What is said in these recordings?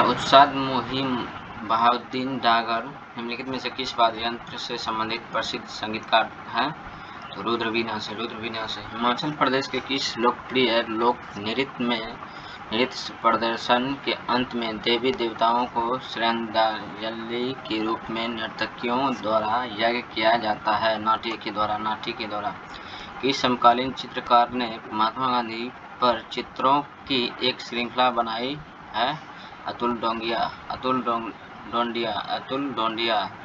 उत्साद मुहिम बहाउद्दीन डागर निम्नलिखित में से किस वाद्य यंत्र से संबंधित प्रसिद्ध संगीतकार हैं? तो रुद्रवीणा से। हिमाचल प्रदेश के किस लोकप्रिय लोक नृत्य प्रदर्शन के अंत में देवी देवताओं को श्रद्धांजलि के रूप में नर्तकियों द्वारा यज्ञ किया जाता है? नाट्य के द्वारा। किस समकालीन चित्रकार ने महात्मा गांधी पर चित्रों की एक श्रृंखला बनाई है? अतुल डोंडिया।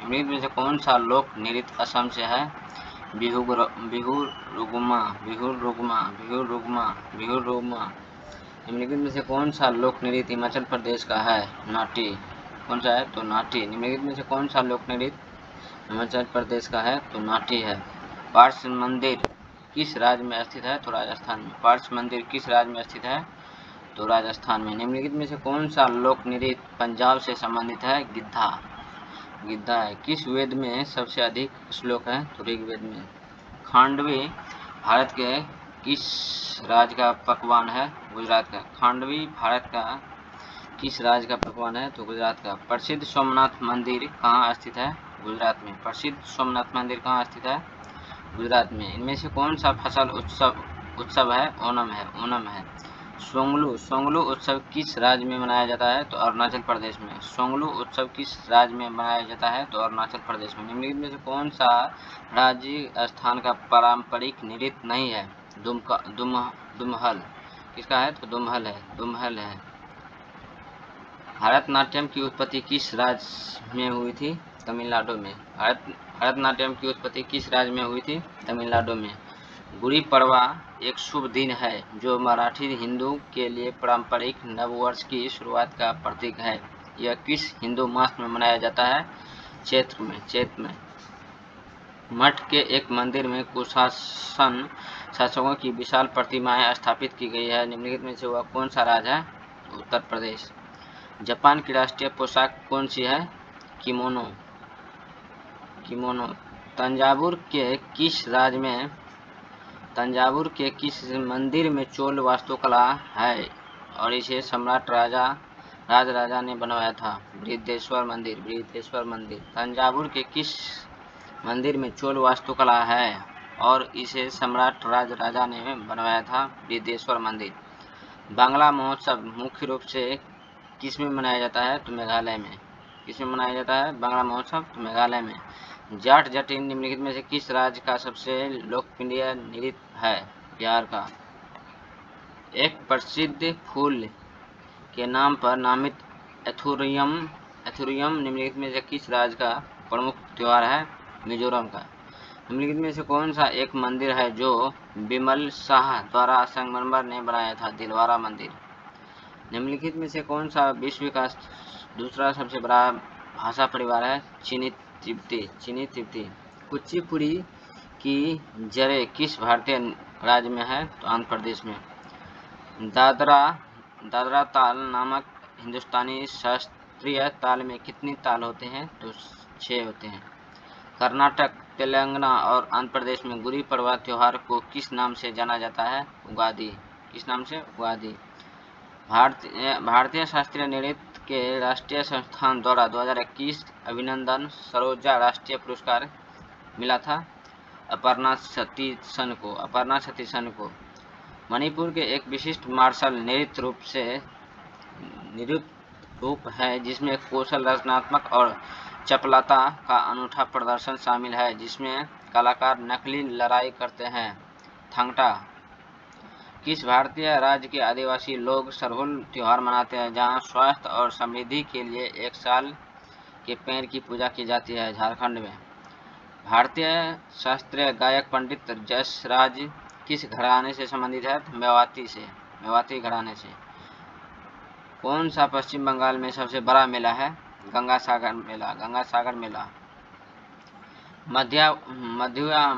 निम्नलिखित में से कौन सा लोक नृत्य असम से है? बिहू रुगमा। निम्नलिखित में से कौन सा लोक नृत्य हिमाचल प्रदेश का है? नाट्य। कौन सा है? तो नाट्य। निम्नलिखित में से कौन सा लोक नृत्य हिमाचल प्रदेश का है? तो नाट्य है। पार्श्व मंदिर किस राज्य में स्थित है? तो राजस्थान में। पार्श्व मंदिर किस राज्य में स्थित है? तो राजस्थान में। निम्नलिखित में से कौन सा लोक नृत्य पंजाब से संबंधित है? गिद्धा है। किस वेद में सबसे अधिक श्लोक है? तो ऋग्वेद में। खांडवी भारत के किस राज्य का पकवान है? गुजरात का। खांडवी भारत का किस राज्य का पकवान है? तो गुजरात का। प्रसिद्ध सोमनाथ मंदिर कहाँ स्थित है? गुजरात में। प्रसिद्ध सोमनाथ मंदिर कहाँ स्थित है? गुजरात में। इनमें से कौन सा फसल उत्सव है? ओणम है। सोंगलू उत्सव किस राज्य में मनाया जाता है? तो अरुणाचल प्रदेश में। सोंगलू उत्सव किस राज्य में मनाया जाता है? तो अरुणाचल प्रदेश में। निम्नलिखित में से कौन सा राज्य स्थान का पारंपरिक नृत्य नहीं है? दुमहल। किसका है? तो दुमहल है। भारतनाट्यम की उत्पत्ति किस राज्य में हुई थी? तमिलनाडु में। भारतनाट्यम की उत्पत्ति किस राज्य में हुई थी? तमिलनाडु में। गुड़ी पड़वा एक शुभ दिन है जो मराठी हिंदू के लिए पारंपरिक नववर्ष की शुरुआत का प्रतीक है। यह किस हिंदू मास में मनाया जाता है? चैत्र में। मठ के एक मंदिर में कुशासन शासकों की विशाल प्रतिमाएं स्थापित की गई है। निम्नलिखित में से वह कौन सा राज्य है? उत्तर प्रदेश। जापान की राष्ट्रीय पोशाक कौन सी है? किमोनो। तंजावुर के किस मंदिर में चोल वास्तुकला है और इसे सम्राट राजा ने बनवाया था? बृहदेश्वर मंदिर। तंजावुर के किस मंदिर में चोल वास्तुकला है और इसे सम्राट राजा ने बनवाया था? बृहदेश्वर मंदिर। बांग्ला महोत्सव मुख्य रूप से किस में मनाया जाता है? तो मेघालय में। किस में मनाया जाता है बांग्ला महोत्सव? तो मेघालय में। जाट जटिन निम्नलिखित में से किस राज्य का सबसे लोकप्रिय नृत्य है? बिहार का। एक प्रसिद्ध फूल के नाम पर नामित एथुरियम निम्नलिखित में से किस राज्य का प्रमुख त्योहार है? मिजोरम का। निम्नलिखित में से कौन सा एक मंदिर है जो बिमल शाह द्वारा संगमरमर ने बनाया था? दिलवारा मंदिर। निम्नलिखित में से कौन सा विश्व का दूसरा सबसे बड़ा भाषा परिवार है? चीनी तिब्बती। कुचिपुड़ी की जड़ें किस भारतीय राज्य में है? तो आंध्र प्रदेश में। दादरा ताल नामक हिंदुस्तानी शास्त्रीय ताल में कितनी ताल होते हैं? तो 6 होते हैं। कर्नाटक, तेलंगाना और आंध्र प्रदेश में गुड़ी पड़वा त्योहार को किस नाम से जाना जाता है? उगादि। किस नाम से? उगादि। भारतीय शास्त्रीय नृत्य के राष्ट्रीय संस्थान द्वारा 2021 अभिनंदन सरोजा राष्ट्रीय पुरस्कार मिला था अपर्णा सतीशन को। मणिपुर के एक विशिष्ट मार्शल नृत्य रूप है जिसमें कौशल, रचनात्मक और चपलता का अनूठा प्रदर्शन शामिल है, जिसमें कलाकार नकली लड़ाई करते हैं। थंगटा। किस भारतीय राज्य के आदिवासी लोग सरहुल त्योहार मनाते हैं जहां स्वास्थ्य और समृद्धि के लिए 1 साल के पेड़ की पूजा की जाती है? झारखंड में। भारतीय शास्त्रीय गायक पंडित जसराज किस घराने से संबंधित है? मेवाती घराने से। कौन सा पश्चिम बंगाल में सबसे बड़ा मेला है? गंगा सागर मेला।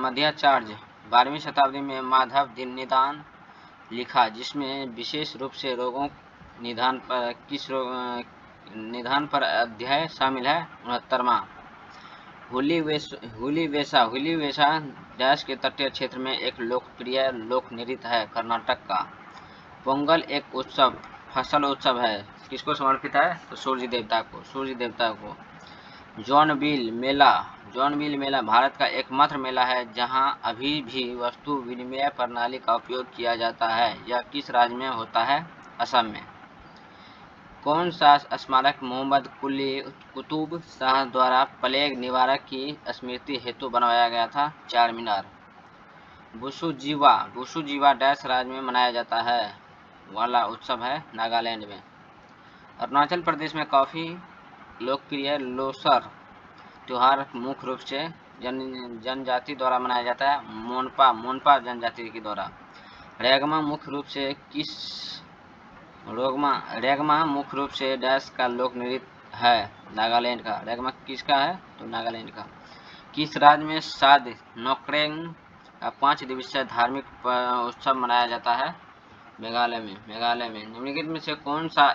मध्याचार्य 12वीं शताब्दी में माधव निदान लिखा जिसमें विशेष रूप से रोगों निदान पर अध्याय शामिल है? 69वां। हुली वेशा देश के तटीय क्षेत्र में एक लोकप्रिय लोक नृत्य है? कर्नाटक का। पोंगल एक उत्सव फसल उत्सव है? किसको समर्पित है? तो सूर्य देवता को, सूर्य देवता को। जॉन बिल मेला भारत का एकमात्र मेला है जहां अभी भी वस्तु विनिमय प्रणाली का उपयोग किया जाता है। यह किस राज्य में होता है? असम में। कौन सा स्मारक मोहम्मद कुली कुतुब शाह द्वारा प्लेग निवारक की स्मृति हेतु बनवाया गया था? चार मीनार। बुशुजीवा डैश राज्य में मनाया जाता है वाला उत्सव है? नागालैंड में। अरुणाचल प्रदेश में काफ़ी लोकप्रिय लोसर त्योहार मुख्य रूप से जनजाति द्वारा मनाया जाता है। मोनपा जनजाति के द्वारा। रेगमा मुख्य रूप से डैश का लोक नृत्य है? नागालैंड का। रेगमा किसका है? तो नागालैंड का। किस राज्य में साद नोक्रेंग का 5 दिवसीय धार्मिक उत्सव मनाया जाता है? मेघालय में। निम्नलिखित में से कौन सा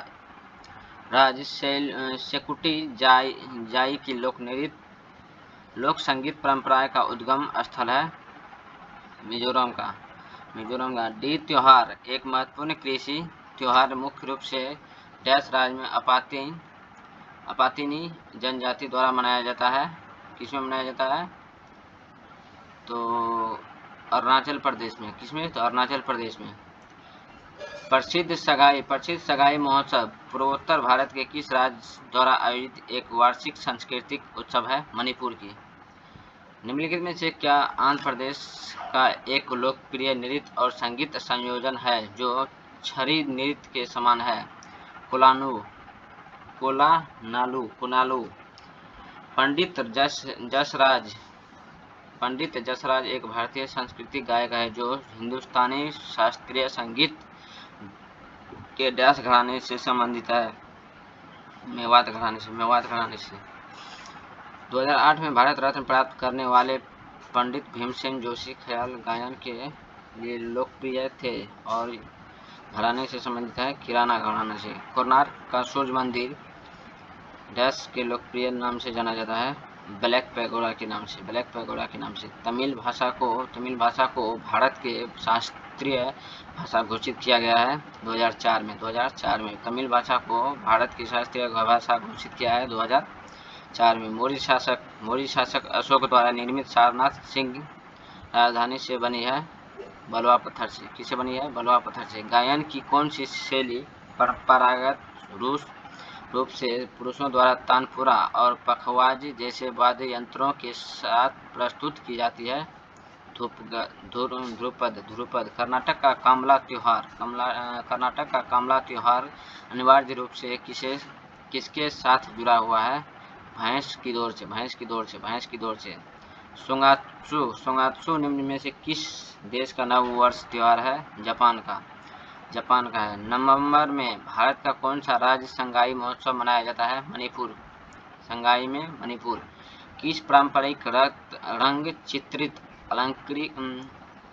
राज्य सेकुटी जाई की लोक संगीत परंपरा का उद्गम स्थल है? मिजोरम का। डी त्योहार एक महत्वपूर्ण कृषि त्योहार मुख्य रूप से डैश राज्य में अपातिनी जनजाति द्वारा मनाया जाता है? किसमें मनाया जाता है? तो अरुणाचल प्रदेश में। किसमें? तो अरुणाचल प्रदेश में। प्रसिद्ध सगाई महोत्सव पूर्वोत्तर भारत के किस राज्य द्वारा आयोजित एक वार्षिक सांस्कृतिक उत्सव है? मणिपुर की। निम्नलिखित में से क्या आंध्र प्रदेश का एक लोकप्रिय नृत्य और संगीत संयोजन है जो छड़ी नृत्य के समान है? कोलानालू। पंडित जसराज एक भारतीय सांस्कृतिक गायक है जो हिंदुस्तानी शास्त्रीय संगीत के डैश घराने से संबंधित है? मेवात घराने से। 2008 में भारत रत्न प्राप्त करने वाले पंडित भीमसेन जोशी ख्याल गायन के लिए लोकप्रिय थे और घराने से संबंधित है? किराना घराने से। कोणार्क का सूर्य मंदिर डैश के लोकप्रिय नाम से जाना जाता है? ब्लैक पैगोडा के नाम से। तमिल भाषा को भारत के शास्त्रीय भाषा घोषित किया गया है 2004 में। तमिल भाषा को भारत की शास्त्रीय भाषा घोषित किया है 2004 में। मौर्य शासक अशोक द्वारा निर्मित सारनाथ सिंह राजधानी से बनी है? बलुआ पत्थर से। किससे बनी है? बलुआ पत्थर से। गायन की कौन सी शैली परंपरागत रूप से पुरुषों द्वारा तानपुरा और पखवाज जैसे वाद्य यंत्रों के साथ प्रस्तुत की जाती है? ध्रुपद। कर्नाटक का कामला त्योहार अनिवार्य रूप से किसके साथ जुड़ा हुआ है? भैंस की दौड़ से। सोंगात्सु निम्न में से किस देश का नव वर्ष त्योहार है? जापान का है। नवंबर में भारत का कौन सा राज्य संगाई महोत्सव मनाया जाता है? मणिपुर। किस पारंपरिक रंग चित्रित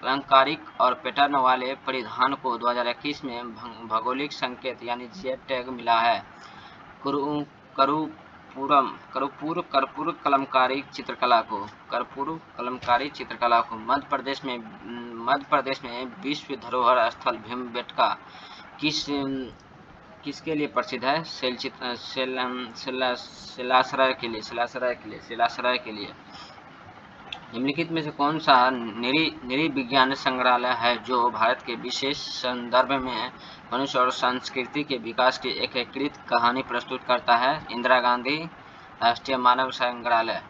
अलंकारिक और पैटर्न वाले परिधान को 2021 में भौगोलिक संकेत यानी जीआई टैग मिला है? कर्पूर कलमकारी चित्रकला को मध्य प्रदेश में विश्व धरोहर स्थल भीमबेटका किसके लिए प्रसिद्ध है? शिलाश्रय के लिए। निम्नलिखित में से कौन सा नृविज्ञान संग्रहालय है जो भारत के विशेष संदर्भ में मनुष्य और संस्कृति के विकास की एकीकृत कहानी प्रस्तुत करता है? इंदिरा गांधी राष्ट्रीय मानव संग्रहालय।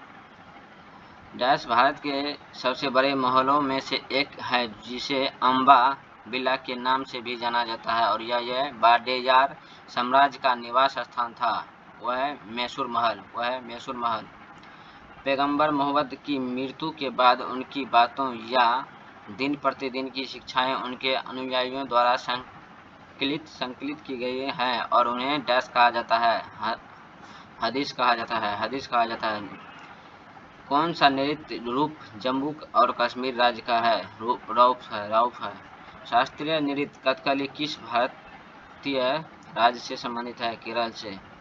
डैश भारत के सबसे बड़े महलों में से एक है जिसे अम्बा बिला के नाम से भी जाना जाता है और यह वाडेयार साम्राज्य का निवास स्थान था। वह है मैसूर महल। पैगंबर मोहम्मद की मृत्यु के बाद उनकी बातों या दिन प्रतिदिन की शिक्षाएं उनके अनुयायियों द्वारा संकलित की गई हैं और उन्हें डैश कहा जाता है? हदीस कहा जाता है। कौन सा नृत्य रूप जम्मू और कश्मीर राज्य का है? रौफ है। शास्त्रीय नृत्य कथकली किस भारतीय राज्य से संबंधित है? केरल से।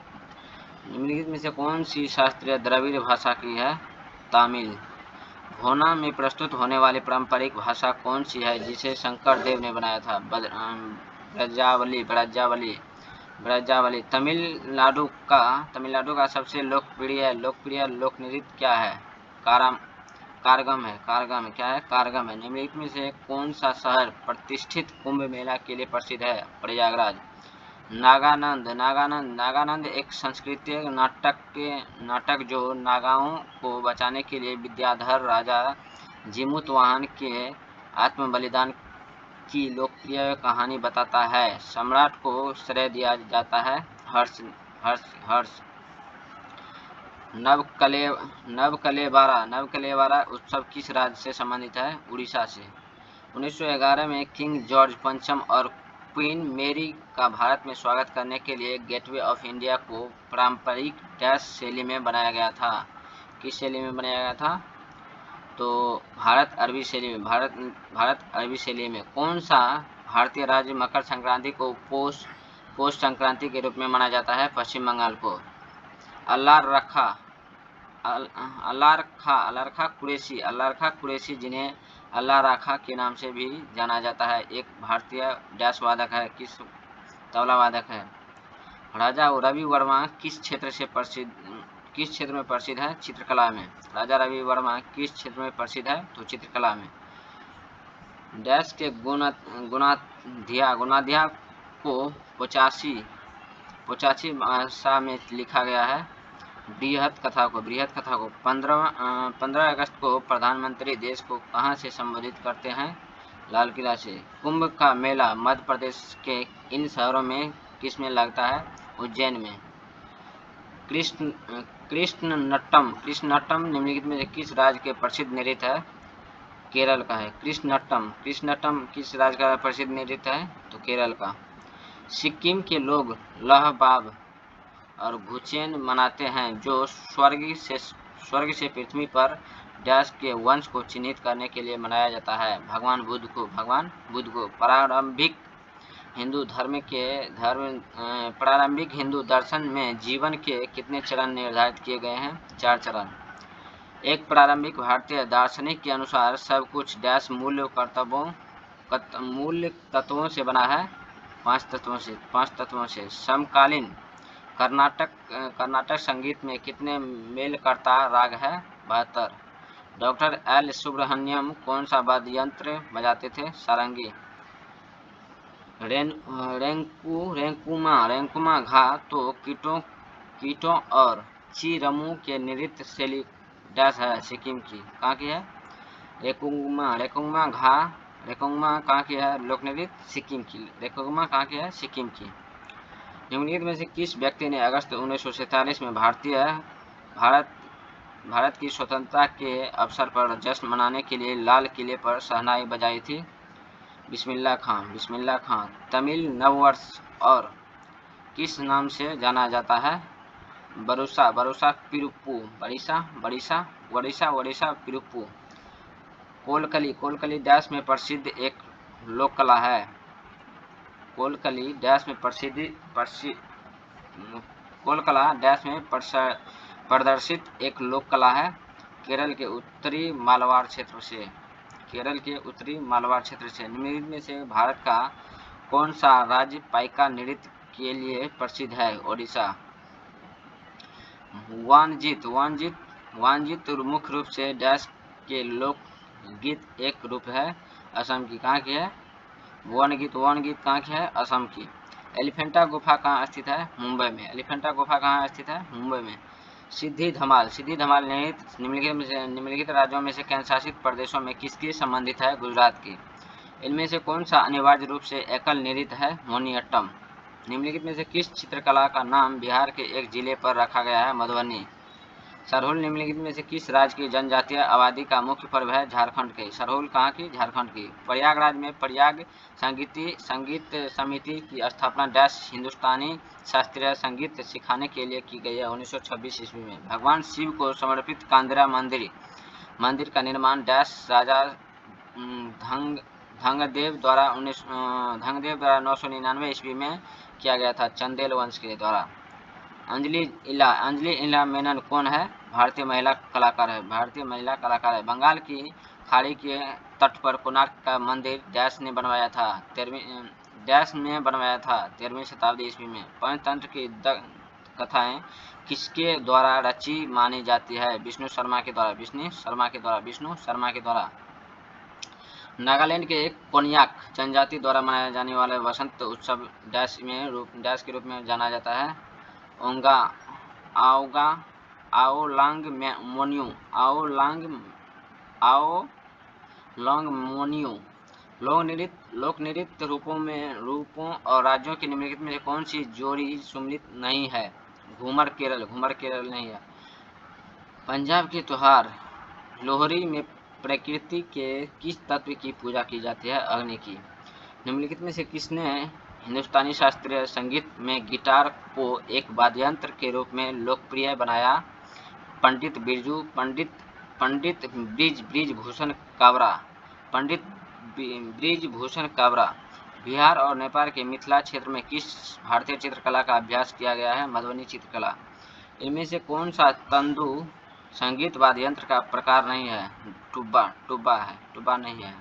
निम्नलिखित में से कौन सी शास्त्रीय द्रविड़ भाषा की है? तमिल। भोना में प्रस्तुत होने वाली पारंपरिक भाषा कौन सी है जिसे शंकर देव ने बनाया था? ब्रजावली। ब्रजावली। तमिलनाडु का सबसे लोकप्रिय लोक नृत्य क्या है? कारगम है। क्या है? कारगम है। निम्नलिखित में से कौन सा शहर प्रतिष्ठित कुंभ मेला के लिए प्रसिद्ध है? प्रयागराज। नागानंद एक सांस्कृतिक नाटक जो नागाओं को बचाने के लिए विद्याधर राजा जिमुतवाहन के आत्म बलिदान की लोकप्रिय कहानी बताता है। सम्राट को श्रेय दिया जाता है हर्ष हर्ष हर्ष। नवकलेवारा उत्सव किस राज्य से संबंधित है? उड़ीसा से। 1911 में किंग जॉर्ज पंचम और क्वीन मेरी का भारत में स्वागत करने के लिए गेटवे ऑफ इंडिया को पारंपरिक डैश शैली में बनाया गया था। किस शैली में बनाया गया था? तो भारत अरबी शैली में। कौन सा भारतीय राज्य मकर संक्रांति को पौष संक्रांति के रूप में मनाया जाता है? पश्चिम बंगाल को। अल्लारखा कुरैशी जिन्हें अल्लाह राखा के नाम से भी जाना जाता है, एक भारतीय डैश वादक है। किस? तबला वादक है। राजा रवि वर्मा किस क्षेत्र में प्रसिद्ध है? चित्रकला में। राजा रवि वर्मा किस क्षेत्र में प्रसिद्ध है? तो चित्रकला में। डैश के गुणाध्याय को 85 भाषा में लिखा गया है। बृहत कथा को 15 अगस्त को प्रधानमंत्री देश को कहां से संबोधित करते हैं? लाल किला से। कुंभ का मेला मध्य प्रदेश के इन शहरों में किसमें लगता है? उज्जैन में। कृष्णनट्टम निम्नलिखित में किस राज्य के प्रसिद्ध नृत्य है? केरल का है। कृष्णनट्टम किस राज्य का प्रसिद्ध नृत्य है? तो केरल का। सिक्किम के लोग लहबाब और घुचेन मनाते हैं जो स्वर्ग से पृथ्वी पर डैश के वंश को चिन्हित करने के लिए मनाया जाता है। भगवान बुद्ध को। प्रारंभिक हिंदू दर्शन में जीवन के कितने चरण निर्धारित किए गए हैं? 4 चरण। एक प्रारंभिक भारतीय दार्शनिक के अनुसार सब कुछ डैश मूल तत्वों से बना है? 5 तत्वों से। समकालीन कर्नाटक संगीत में कितने मेलकर्ता राग है? 72। डॉक्टर एल सुब्रह्मण्यम कौन सा वाद्य यंत्र बजाते थे? सारंगी। रेंकुमा घा तो कीटों और चिरमू के नृत्य शैली डैश है? सिक्किम की। कहाँ की है? रेकुंगमा कहाँ की है? लोक नृत्य सिक्किम की। रेकुंगमा कहाँ की है? सिक्किम की। निम्नलिखित में से किस व्यक्ति ने अगस्त 1947 में भारत की स्वतंत्रता के अवसर पर जश्न मनाने के लिए लाल किले पर शहनाई बजाई थी? बिस्मिल्लाह खां। तमिल नववर्ष और किस नाम से जाना जाता है? बरुसा पिरुप्पू। वड़िसा पिरुप्पू। कोलकली डैश में प्रसिद्ध एक लोक कला है? कोलकला डैश में प्रदर्शित एक लोक कला है? केरल के उत्तरी मालवाड़ क्षेत्र से। निम्नलिखित में से भारत का कौन सा राज्य पाइका नृत्य के लिए प्रसिद्ध है? ओडिशा। वानजित मुख्य रूप से डैश के लोक गीत एक रूप है? असम की। कहाँ की है? वन गीत कहाँ की है? असम की। एलिफेंटा गुफा कहाँ स्थित है? मुंबई में। सिद्धि धमाल नृत्य निम्नलिखित राज्यों में से केंद्र शासित प्रदेशों में किसकी संबंधित है? गुजरात की। इनमें से कौन सा अनिवार्य रूप से एकल नृत्य है? मोहिनीअट्टम। निम्नलिखित में से किस चित्रकला का नाम बिहार के एक जिले पर रखा गया है? मधुबनी। सरहुल निम्नलिखित में से किस राज्य की जनजातीय आबादी का मुख्य पर्व है? झारखंड के। सरहुल कहाँ की? झारखंड की। प्रयागराज में प्रयाग संगीत समिति की स्थापना डैश हिंदुस्तानी शास्त्रीय संगीत सिखाने के लिए की गई है? 1926 ईस्वी में। भगवान शिव को समर्पित कांदरा मंदिर का निर्माण डैश राजा धंगदेव द्वारा 999 ईस्वी में किया गया था, चंदेल वंश के द्वारा। अंजलि इला मेनन कौन है? भारतीय महिला कलाकार है। बंगाल की खाड़ी के तट पर कोणार्क का मंदिर डैश ने बनवाया था? डैश में बनवाया था 13वीं शताब्दी ईस्वी में। पंचतंत्र की कथाएं किसके द्वारा रची मानी जाती है? विष्णु शर्मा के द्वारा। नागालैंड के एक कोन्याक जनजाति द्वारा मनाया जाने वाला वसंत उत्सव डैश के रूप में जाना जाता है। ओंगा आओगा आओलांग मोन्यू आओलोंग मोन्यू। लोक नृत्य रूपों और राज्यों की निम्नलिखित में से कौन सी जोड़ी सम्मिलित नहीं है? घूमर केरल नहीं है। पंजाब के त्योहार लोहरी में प्रकृति के किस तत्व की पूजा की जाती है? अग्नि की। निम्नलिखित में से किसने हिंदुस्तानी शास्त्रीय संगीत में गिटार को एक वाद्ययंत्र के रूप में लोकप्रिय बनाया? पंडित ब्रिजभूषण काबरा। बिहार और नेपाल के मिथिला क्षेत्र में किस भारतीय चित्रकला का अभ्यास किया गया है? मधुबनी चित्रकला। इनमें से कौन सा तंदु संगीत वाद्य यंत्र का प्रकार नहीं है? टुब्बा नहीं है।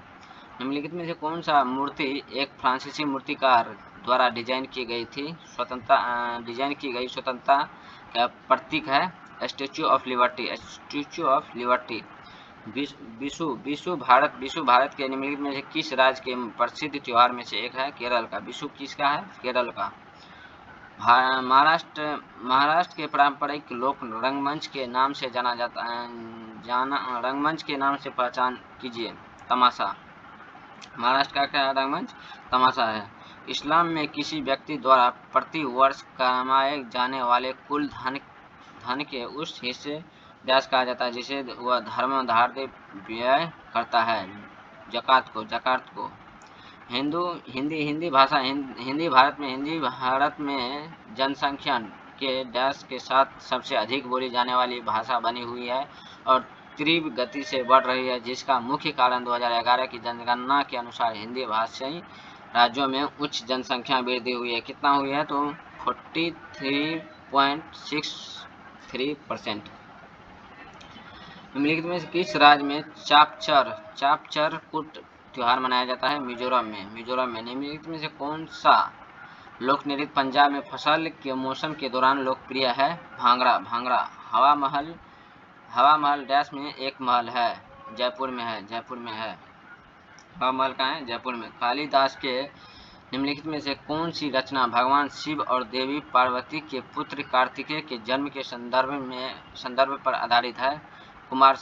निम्नलिखित में से कौन सा मूर्ति एक फ्रांसीसी मूर्तिकार द्वारा डिजाइन की गई स्वतंत्रता का प्रतीक है? Statue of liberty. Vishu Bharat के निम्नलिखित में से किस राज्य के प्रसिद्ध त्योहार में से एक है? केरल का। विशु किसका है? केरल का। महाराष्ट्र के पारंपरिक लोक रंगमंच के नाम से रंगमंच के नाम से पहचान कीजिए। तमाशा। महाराष्ट्र का क्या रंगमंच? तमाशा है। इस्लाम में किसी व्यक्ति द्वारा प्रति वर्ष कमाए जाने वाले कुल धन के उस हिस्से डैश कहा जाता है जिसे वह धर्मार्थ व्यय करता है? जकात को। हिंदी भारत में जनसंख्या के डैश के साथ सबसे अधिक बोली जाने वाली भाषा बनी हुई है और तीव्र गति से बढ़ रही है, जिसका मुख्य कारण 2011 की जनगणना के अनुसार हिंदी भाषी राज्यों में उच्च जनसंख्या वृद्धि हुई है। कितना हुई है? तो 43.63%। निम्नलिखित में से किस राज्य में चापचर कुट त्योहार मनाया जाता है? मिजोरम में। निम्नलिखित में से कौन सा लोक नृत्य पंजाब में फसल के मौसम के दौरान लोकप्रिय है? भांगड़ा। हवा महल डैश में एक महल है? जयपुर में है। हवा महल कहाँ है? जयपुर में। कालिदास के निम्नलिखित में से कौन सी रचना भगवान शिव और देवी पार्वती के पुत्र कार्तिकेय के जन्म के संदर्भ पर आधारित है? कुमार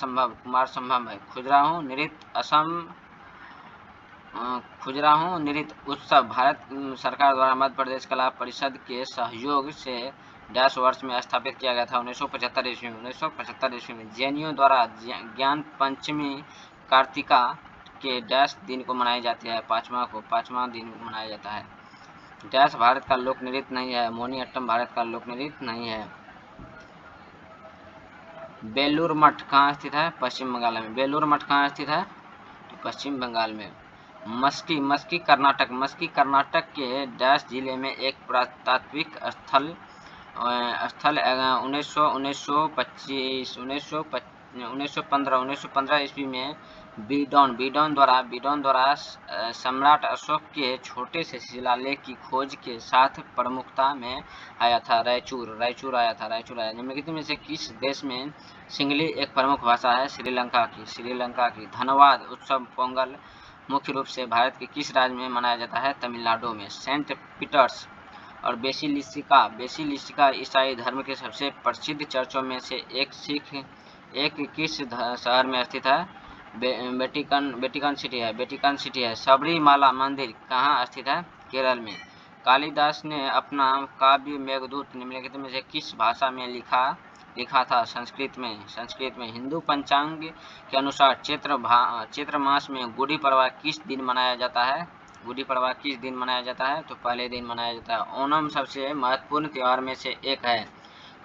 संभव है। खजुराहो नृत्य उत्सव भारत सरकार द्वारा मध्य प्रदेश कला परिषद के सहयोग से डैश वर्ष में स्थापित किया गया था? 1975 ईस्वी में। जैनियों द्वारा ज्ञान पंचमी कार्तिका के डैश दिन को मनाई जाती है? पांचवा दिन को मनाया जाता है। डैश भारत का लोक नृत्य नहीं है? मोनी अट्टम भारत का लोक नृत्य नहीं है। बेलूर मठ कहाँ स्थित है? पश्चिम बंगाल में। बेलूर मठ कहाँ स्थित है? तो पश्चिम बंगाल में। मस्की कर्नाटक के डैश जिले में एक पुरातात्विक स्थल 1915 ईस्वी में बीडॉन द्वारा सम्राट अशोक के छोटे से शिलालेख की खोज के साथ प्रमुखता में आया था? रायचूर आया। निम्नलिखित में से किस देश में सिंगली एक प्रमुख भाषा है? श्रीलंका की। धन्यवाद उत्सव पोंगल मुख्य रूप से भारत के किस राज्य में मनाया जाता है? तमिलनाडु में। सेंट पीटर्स और बेसिलिका ईसाई धर्म के सबसे प्रसिद्ध चर्चों में से एक किस शहर में स्थित है? वेटिकन सिटी है। सबरीमाला मंदिर कहाँ स्थित है? केरल में। कालिदास ने अपना काव्य मेघदूत निम्नलिखित में से किस भाषा में लिखा था? संस्कृत में। हिंदू पंचांग के अनुसार चैत्र मास में गुड़ी पड़वा किस दिन मनाया जाता है? तो पहले दिन मनाया जाता है। ओणम सबसे महत्वपूर्ण त्योहार में से एक है।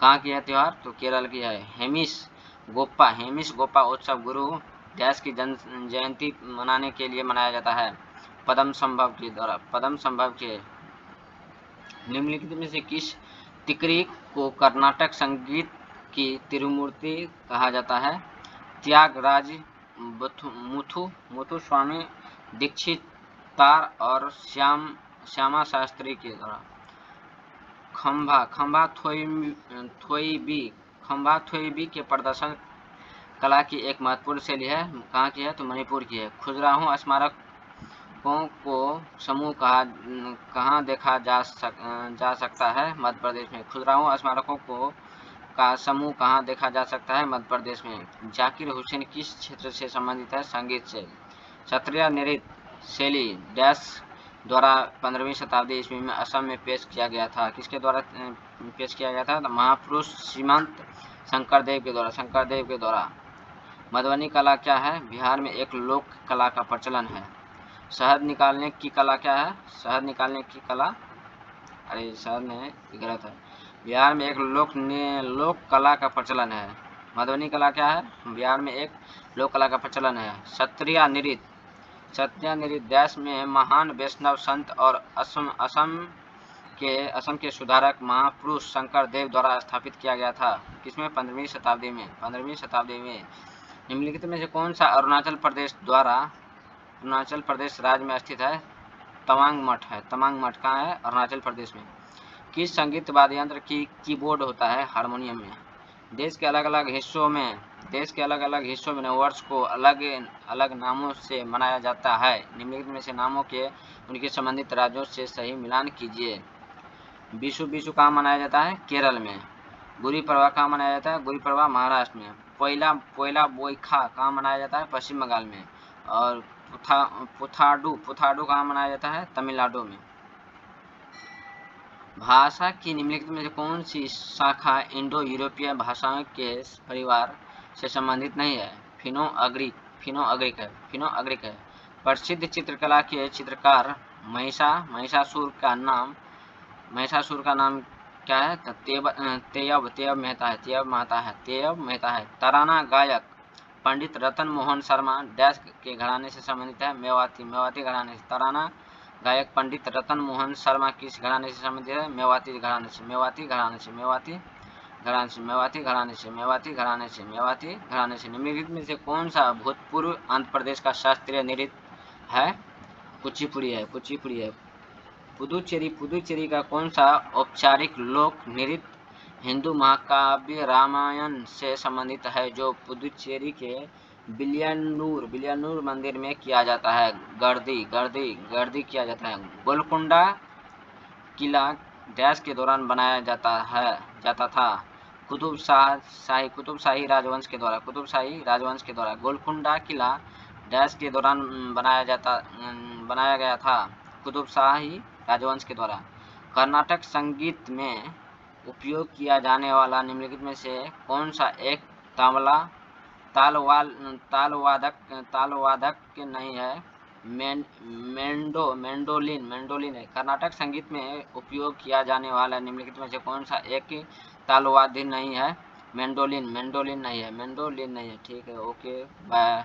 कहाँ की है त्योहार? तो केरल की है। हेमिस गोप्पा उत्सव गुरु डैश की जयंती मनाने के लिए मनाया जाता है? पद्म संभव के। निम्नलिखित में से किस तिकरी को कर्नाटक संगीत की तिरुमूर्ति कहा जाता है? त्यागराज मुथुस्वामी दीक्षितार और श्याम श्यामा शास्त्री के द्वारा। खंभा खंभा थोईबी के प्रदर्शन कला की एक महत्वपूर्ण शैली है। कहाँ की है? तो मणिपुर की है। खुजराहो स्मारकों को समूह कहाँ देखा जा सकता है? मध्य प्रदेश में। खुजराहो स्मारकों का समूह कहाँ देखा जा सकता है? मध्य प्रदेश में। जाकिर हुसैन किस क्षेत्र से संबंधित है? संगीत से। क्षत्रिय नृत्य शैली डैश द्वारा 15वीं शताब्दी ईस्वी में असम में पेश किया गया था। किसके द्वारा पेश किया गया था? महापुरुष श्रीमंत शंकरदेव के द्वारा। मधुबनी कला क्या है? बिहार में एक लोक कला का प्रचलन है। शहद निकालने की कला क्या है? शहद निकालने की कला, अरे शहद में गलत है। बिहार में एक लोक कला का प्रचलन है। मधुबनी कला क्या है? बिहार में एक लोक कला का प्रचलन है। क्षत्रिय नृत्य देश में महान वैष्णव संत और असम के सुधारक महापुरुष शंकर देव द्वारा स्थापित किया गया था। किसमें? 15वीं शताब्दी में। निम्नलिखित में से कौन सा अरुणाचल प्रदेश राज्य में स्थित है? तवांग मठ है। तवांग मठ कहाँ है? अरुणाचल प्रदेश में। किस संगीत वाद्य यंत्र की कीबोर्ड होता है? हारमोनियम में। देश के अलग अलग हिस्सों में नववर्ष को अलग अलग नामों से मनाया जाता है। निम्नलिखित में से नामों के उनके संबंधित राज्यों से सही मिलान कीजिए। विशु कहाँ मनाया जाता है? केरल में। गुड़ी पड़वा कहाँ मनाया जाता है? गुड़ी पड़वा महाराष्ट्र में। पोइला बोईखा कहाँ मनाया जाता है? पश्चिम बंगाल में। और पुथाडू कहाँ मनाया जाता है? तमिलनाडु में। भाषा की निम्नलिखित में से कौन सी शाखा इंडो यूरोपीय भाषाओं के परिवार से संबंधित नहीं है? फिनो अग्रिक है। प्रसिद्ध चित्रकला के चित्रकार महिषासुर का नाम क्या है? तेयब मेहता है। तराना गायक पंडित रतन मोहन शर्मा डैश के घराने से संबंधित है? मेवाती घराने से। तराना गायक पंडित रतन मोहन शर्मा किस घराने से संबंधित है? मेवाती घराने से। निम्नलिखित में से कौन सा भूतपूर्व आंध्र प्रदेश का शास्त्रीय नृत्य है? कुचिपुड़ी है। पुदुचेरी का कौन सा औपचारिक लोक नृत्य हिंदू महाकाव्य रामायण से संबंधित है, जो पुदुचेरी के बिलियनूर मंदिर में किया जाता है? गर्दी किया जाता है। गोलकुंडा किला डैश के दौरान बनाया जाता था? कुतुब शाही राजवंश के द्वारा। गोलकुंडा किला डैश के दौरान बनाया गया था? कुतुब शाही राजवंश के द्वारा। कर्नाटक संगीत में उपयोग किया जाने वाला निम्नलिखित में से कौन सा एक ताल वादक नहीं है? मैंडोलिन है। कर्नाटक संगीत में उपयोग किया जाने वाला निम्नलिखित में से कौन सा एक ताल वाद्य नहीं है? मैंडोलिन नहीं है। ठीक है, ओके बाय।